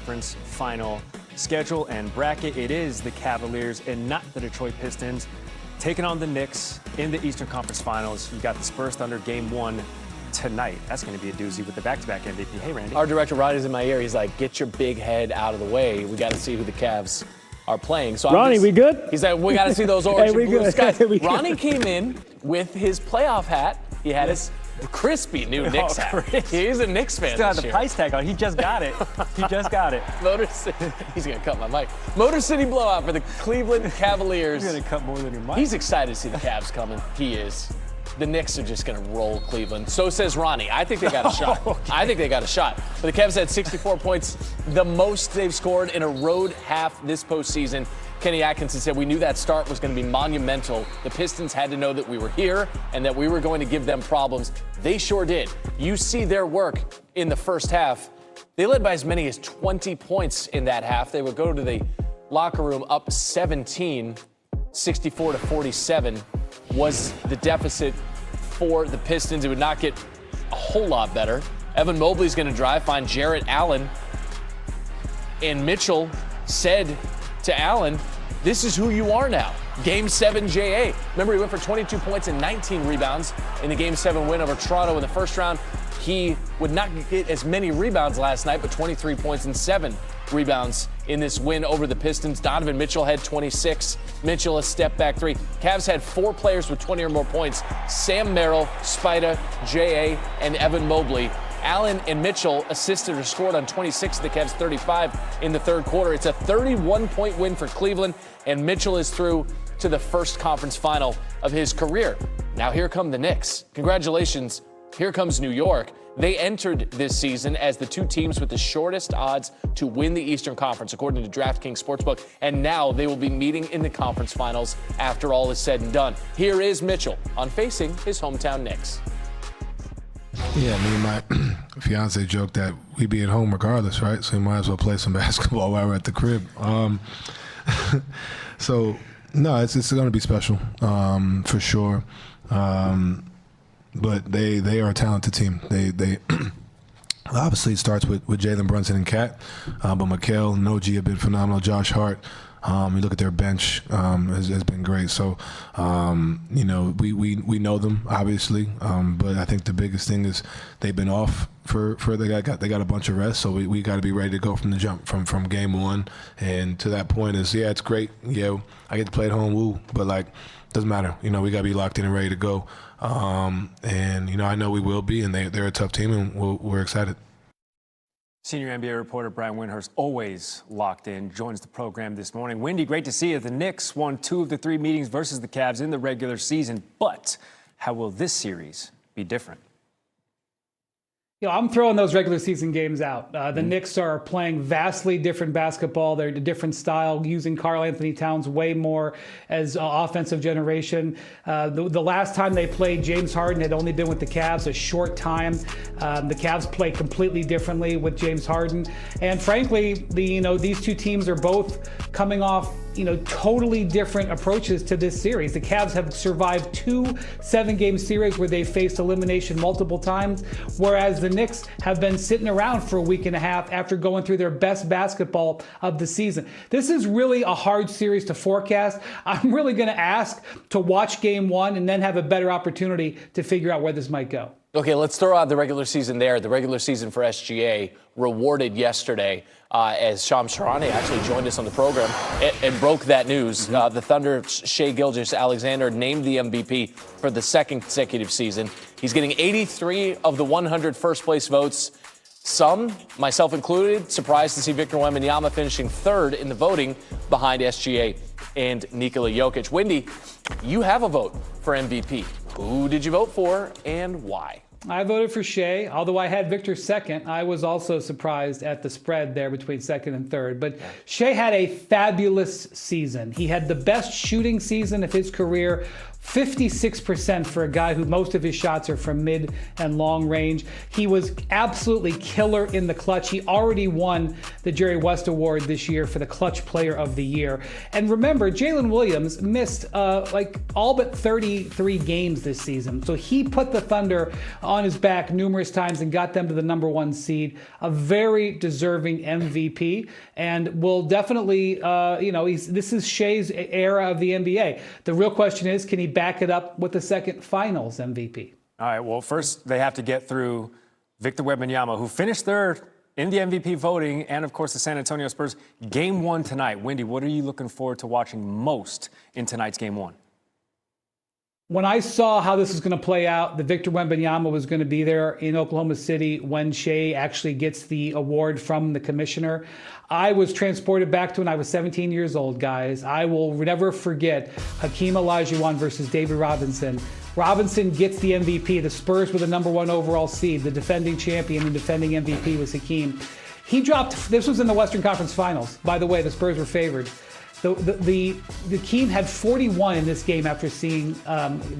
Conference final schedule and bracket. It is the Cavaliers and not the Detroit Pistons taking on the Knicks in the Eastern Conference Finals. You got the Spurs Thunder Game 1 tonight. That's going to be a doozy with the back-to-back MVP. Hey, Randy. Our director, Ronnie's in my ear. He's like, get your big head out of the way. We got to see who the Cavs are playing. So Ronnie, we good? He's like, we got to see those orange and blue skies. Ronnie good. came in with his playoff hat. He had his crispy new Knicks hat. He's a Knicks fan. Still has the price tag on. He just got it. He just got it. Motor City. He's going to cut my mic. Motor City blowout for the Cleveland Cavaliers. He's going to cut more than your mic. He's excited to see the Cavs coming. He is. The Knicks are just going to roll Cleveland. So says Ronnie. I think they got a shot. Okay. I think they got a shot. But the Cavs had 64 points, the most they've scored in a road half this postseason. Kenny Atkinson said, we knew that start was going to be monumental. The Pistons had to know that we were here and that we were going to give them problems. They sure did. You see their work in the first half. They led by as many as 20 points in that half. They would go to the locker room up 17, 64-47 was the deficit for the Pistons. It would not get a whole lot better. Evan Mobley's going to drive, find Jarrett Allen. And Mitchell said to Allen, this is who you are now. Game 7 JA. Remember, he went for 22 points and 19 rebounds in the Game 7 win over Toronto in the first round. He would not get as many rebounds last night, but 23 points and 7 rebounds in this win over the Pistons. Donovan Mitchell had 26. Mitchell a step back 3. Cavs had 4 players with 20 or more points. Sam Merrill, Spida, J.A., and Evan Mobley. Allen and Mitchell assisted or scored on 26 of the Cavs' 35 in the third quarter. It's a 31-point win for Cleveland, and Mitchell is through to the first conference final of his career. Now here come the Knicks. Congratulations. Here comes New York. They entered this season as the 2 teams with the shortest odds to win the Eastern Conference, according to DraftKings Sportsbook. And now they will be meeting in the conference finals after all is said and done. Here is Mitchell on facing his hometown Knicks. Yeah, me and my fiance joked that we'd be at home regardless, right? So we might as well play some basketball while we're at the crib. So, no, it's going to be special for sure. But they are a talented team. They obviously it starts with Jalen Brunson and Cat, but Mikal and OG have been phenomenal. Josh Hart, you look at their bench, has been great. So, we know them obviously, but I think the biggest thing is they've been off for they got a bunch of rest. So we got to be ready to go from the jump from game 1, and to that point is it's great. Yeah, I get to play at home, woo, but like doesn't matter. We got to be locked in and ready to go. And I know we will be, and they're a tough team, and we're excited. Senior NBA reporter Brian Windhorst, always locked in, joins the program this morning. Windy, great to see you. The Knicks won 2 of the 3 meetings versus the Cavs in the regular season, but how will this series be different? I'm throwing those regular season games out. The Knicks are playing vastly different basketball. They're a different style, using Karl Anthony Towns way more as offensive generation. The last time they played, James Harden had only been with the Cavs a short time. The Cavs play completely differently with James Harden. And frankly, these 2 teams are both coming off totally different approaches to this series. The Cavs have survived 2 7-game series where they faced elimination multiple times, whereas the Knicks have been sitting around for a week and a half after going through their best basketball of the season. This is really a hard series to forecast. I'm really going to ask to watch game 1 and then have a better opportunity to figure out where this might go. Okay, let's throw out the regular season there. The regular season for SGA rewarded yesterday as Shams Charania actually joined us on the program and broke that news. The Thunder's Shai Gilgeous-Alexander named the MVP for the 2nd consecutive season. He's getting 83 of the 100 first-place votes. Some, myself included, surprised to see Victor Wembanyama finishing 3rd in the voting behind SGA and Nikola Jokic. Windy, you have a vote for MVP. Who did you vote for and why? I voted for Shai, although I had Victor 2nd. I was also surprised at the spread there between 2nd and 3rd. But Shai had a fabulous season. He had the best shooting season of his career, 56% for a guy who most of his shots are from mid and long range. He was absolutely killer in the clutch. He already won the Jerry West Award this year for the Clutch Player of the Year. And remember, Jalen Williams missed like all but 33 games this season. So he put the Thunder on his back numerous times and got them to the #1 seed. A very deserving MVP, and will definitely, this is Shea's era of the NBA. The real question is, can he back it up with the second Finals MVP? All right, well, first they have to get through Victor Wembanyama, who finished third in the MVP voting, and, of course, the San Antonio Spurs. Game 1 tonight. Wendy, what are you looking forward to watching most in tonight's Game 1? When I saw how this was going to play out, that Victor Wembanyama was going to be there in Oklahoma City when Shea actually gets the award from the commissioner, I was transported back to when I was 17 years old, guys. I will never forget Hakeem Olajuwon versus David Robinson. Robinson gets the MVP. The Spurs were the #1 overall seed. The defending champion and defending MVP was Hakeem. He dropped, this was in the Western Conference Finals. By the way, the Spurs were favored. The Hakeem had 41 in this game after seeing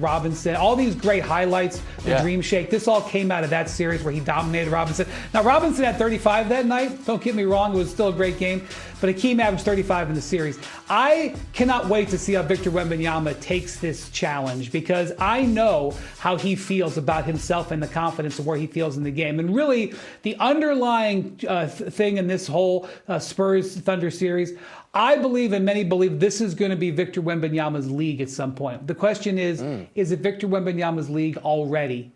Robinson. All these great highlights, the Dream Shake. This all came out of that series where he dominated Robinson. Now, Robinson had 35 that night. Don't get me wrong, it was still a great game. But Hakeem averaged 35 in the series. I cannot wait to see how Victor Wembanyama takes this challenge, because I know how he feels about himself and the confidence of where he feels in the game. And really, the underlying thing in this whole Spurs-Thunder series, I believe, and many believe, this is going to be Victor Wembanyama's league at some point. The question is it Victor Wembanyama's league already?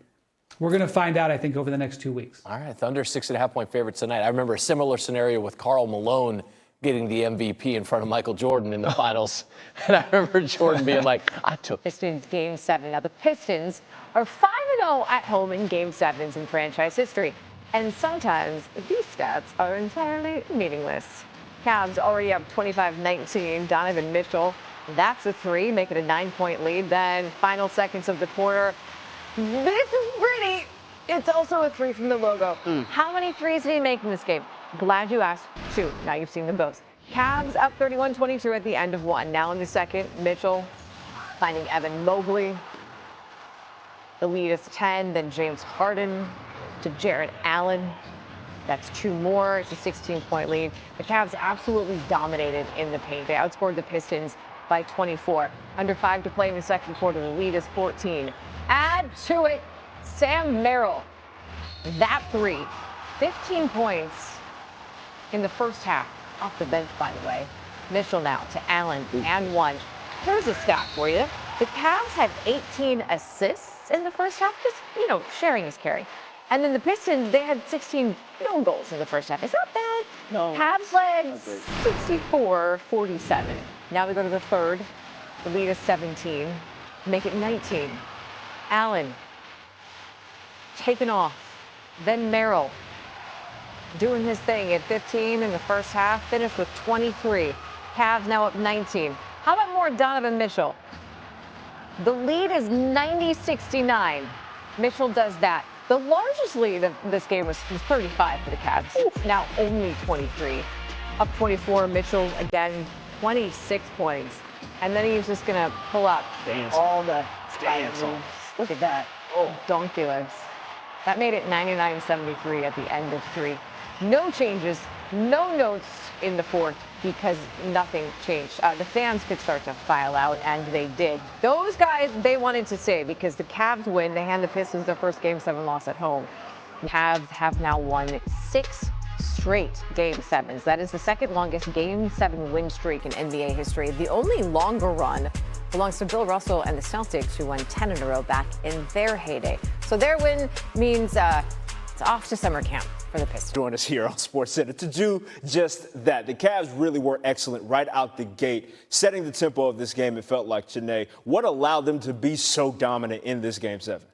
We're going to find out, I think, over the next 2 weeks. All right, Thunder 6.5-point favorites tonight. I remember a similar scenario with Karl Malone getting the MVP in front of Michael Jordan in the finals. And I remember Jordan being like, I took Pistons Game 7. Now, the Pistons are 5-0 at home in Game 7s in franchise history. And sometimes these stats are entirely meaningless. Cavs already up 25-19. Donovan Mitchell, that's a three, make it a 9-point lead. Then final seconds of the quarter. This is pretty. It's also a three from the logo. How many threes did he make in this game? Glad you asked. 2. Now you've seen them both. Cavs up 31-22 at the end of 1. Now in the second, Mitchell finding Evan Mobley. The lead is 10. Then James Harden to Jarrett Allen. That's 2 more. It's a 16-point lead. The Cavs absolutely dominated in the paint. They outscored the Pistons by 24. Under 5 to play in the second quarter. The lead is 14. Add to it, Sam Merrill. That three. 15 points in the first half. Off the bench, by the way. Mitchell now to Allen and 1. Here's a stat for you. The Cavs had 18 assists in the first half. Just, sharing is caring. And then the Pistons, they had 16 field goals in the first half. It's not bad. No. Cavs led 64-47. Now we go to the third. The lead is 17. Make it 19. Allen taking off. Then Merrill doing his thing at 15 in the first half. Finished with 23. Cavs now up 19. How about more Donovan Mitchell? The lead is 90-69. Mitchell does that. The largest lead of this game was 35 for the Cavs. Now only 23. Up 24, Mitchell again, 26 points. And then he's just going to pull up all the dance. Look at that. Oh, donkulous. That made it 99-73 at the end of 3. No changes, no notes in the fourth, because nothing changed. The fans could start to file out, and they did. Those guys, they wanted to stay because the Cavs win. They hand the Pistons their first Game 7 loss at home. Cavs have now won 6 straight Game 7s. That is the second longest Game 7 win streak in NBA history. The only longer run belongs to Bill Russell and the Celtics, who won 10 in a row back in their heyday. So their win means it's off to summer camp for the Pistons. Join us here on SportsCenter to do just that. The Cavs really were excellent right out the gate, setting the tempo of this game. It felt like, Janae, what allowed them to be so dominant in this Game 7?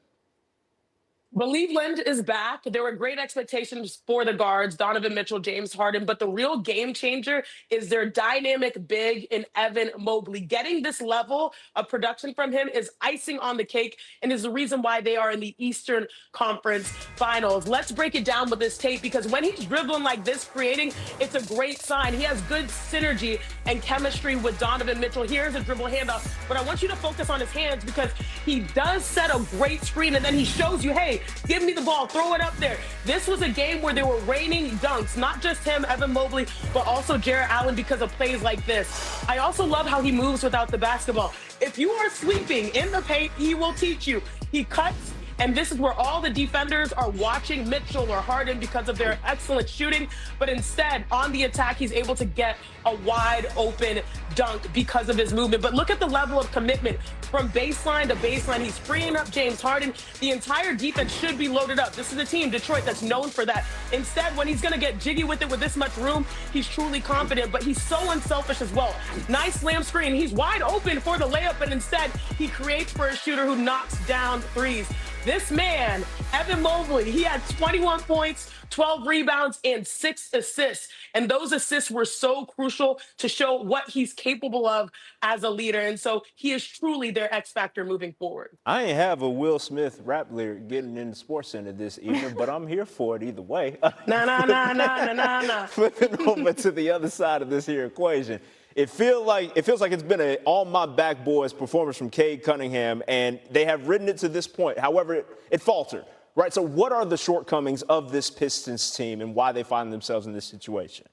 Cleveland is back. There were great expectations for the guards, Donovan Mitchell, James Harden, but the real game changer is their dynamic big in Evan Mobley. Getting this level of production from him is icing on the cake and is the reason why they are in the Eastern Conference Finals. Let's break it down with this tape because when he's dribbling like this, creating, it's a great sign. He has good synergy and chemistry with Donovan Mitchell. Here's a dribble handoff, but I want you to focus on his hands because he does set a great screen and then he shows you, hey, give me the ball, throw it up there. This was a game where they were raining dunks, not just him, Evan Mobley, but also Jarrett Allen because of plays like this. I also love how he moves without the basketball. If you are sleeping in the paint, he will teach you. He cuts, and this is where all the defenders are watching Mitchell or Harden because of their excellent shooting. But instead, on the attack, he's able to get a wide open dunk because of his movement. But look at the level of commitment from baseline to baseline. He's freeing up James Harden. The entire defense should be loaded up. This is a team, Detroit, that's known for that. Instead, when he's going to get jiggy with it with this much room, he's truly confident, but he's so unselfish as well. Nice slam screen. He's wide open for the layup, but instead, he creates for a shooter who knocks down threes. This man, Evan Mobley, he had 21 points, 12 rebounds, and 6 assists. And those assists were so crucial to show what he's capable of as a leader. And so he is truly their X factor moving forward. I ain't have a Will Smith rap lyric getting in the Sports Center this evening, but I'm here for it either way. Nah, nah, nah, nah, nah, nah, nah. Flipping over to the other side of this here equation. It feels like it's been an all my back boys performance from Cade Cunningham, and they have ridden it to this point. However, it faltered, right? So what are the shortcomings of this Pistons team and why they find themselves in this situation?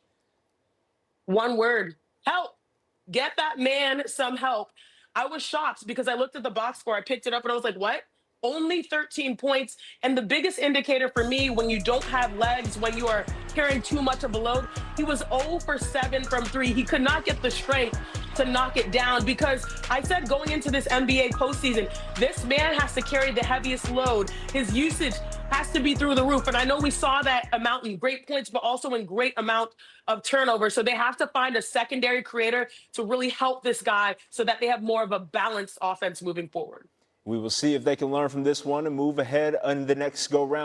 One word, help. Get that man some help. I was shocked because I looked at the box score. I picked it up and I was like, what? Only 13 points. And the biggest indicator for me when you don't have legs, when you are carrying too much of a load, he was 0 for 7 from 3. He could not get the strength to knock it down because I said going into this NBA postseason, this man has to carry the heaviest load. His usage has to be through the roof. And I know we saw that amount in great points, but also in great amount of turnover. So they have to find a secondary creator to really help this guy so that they have more of a balanced offense moving forward. We will see if they can learn from this one and move ahead on the next go round.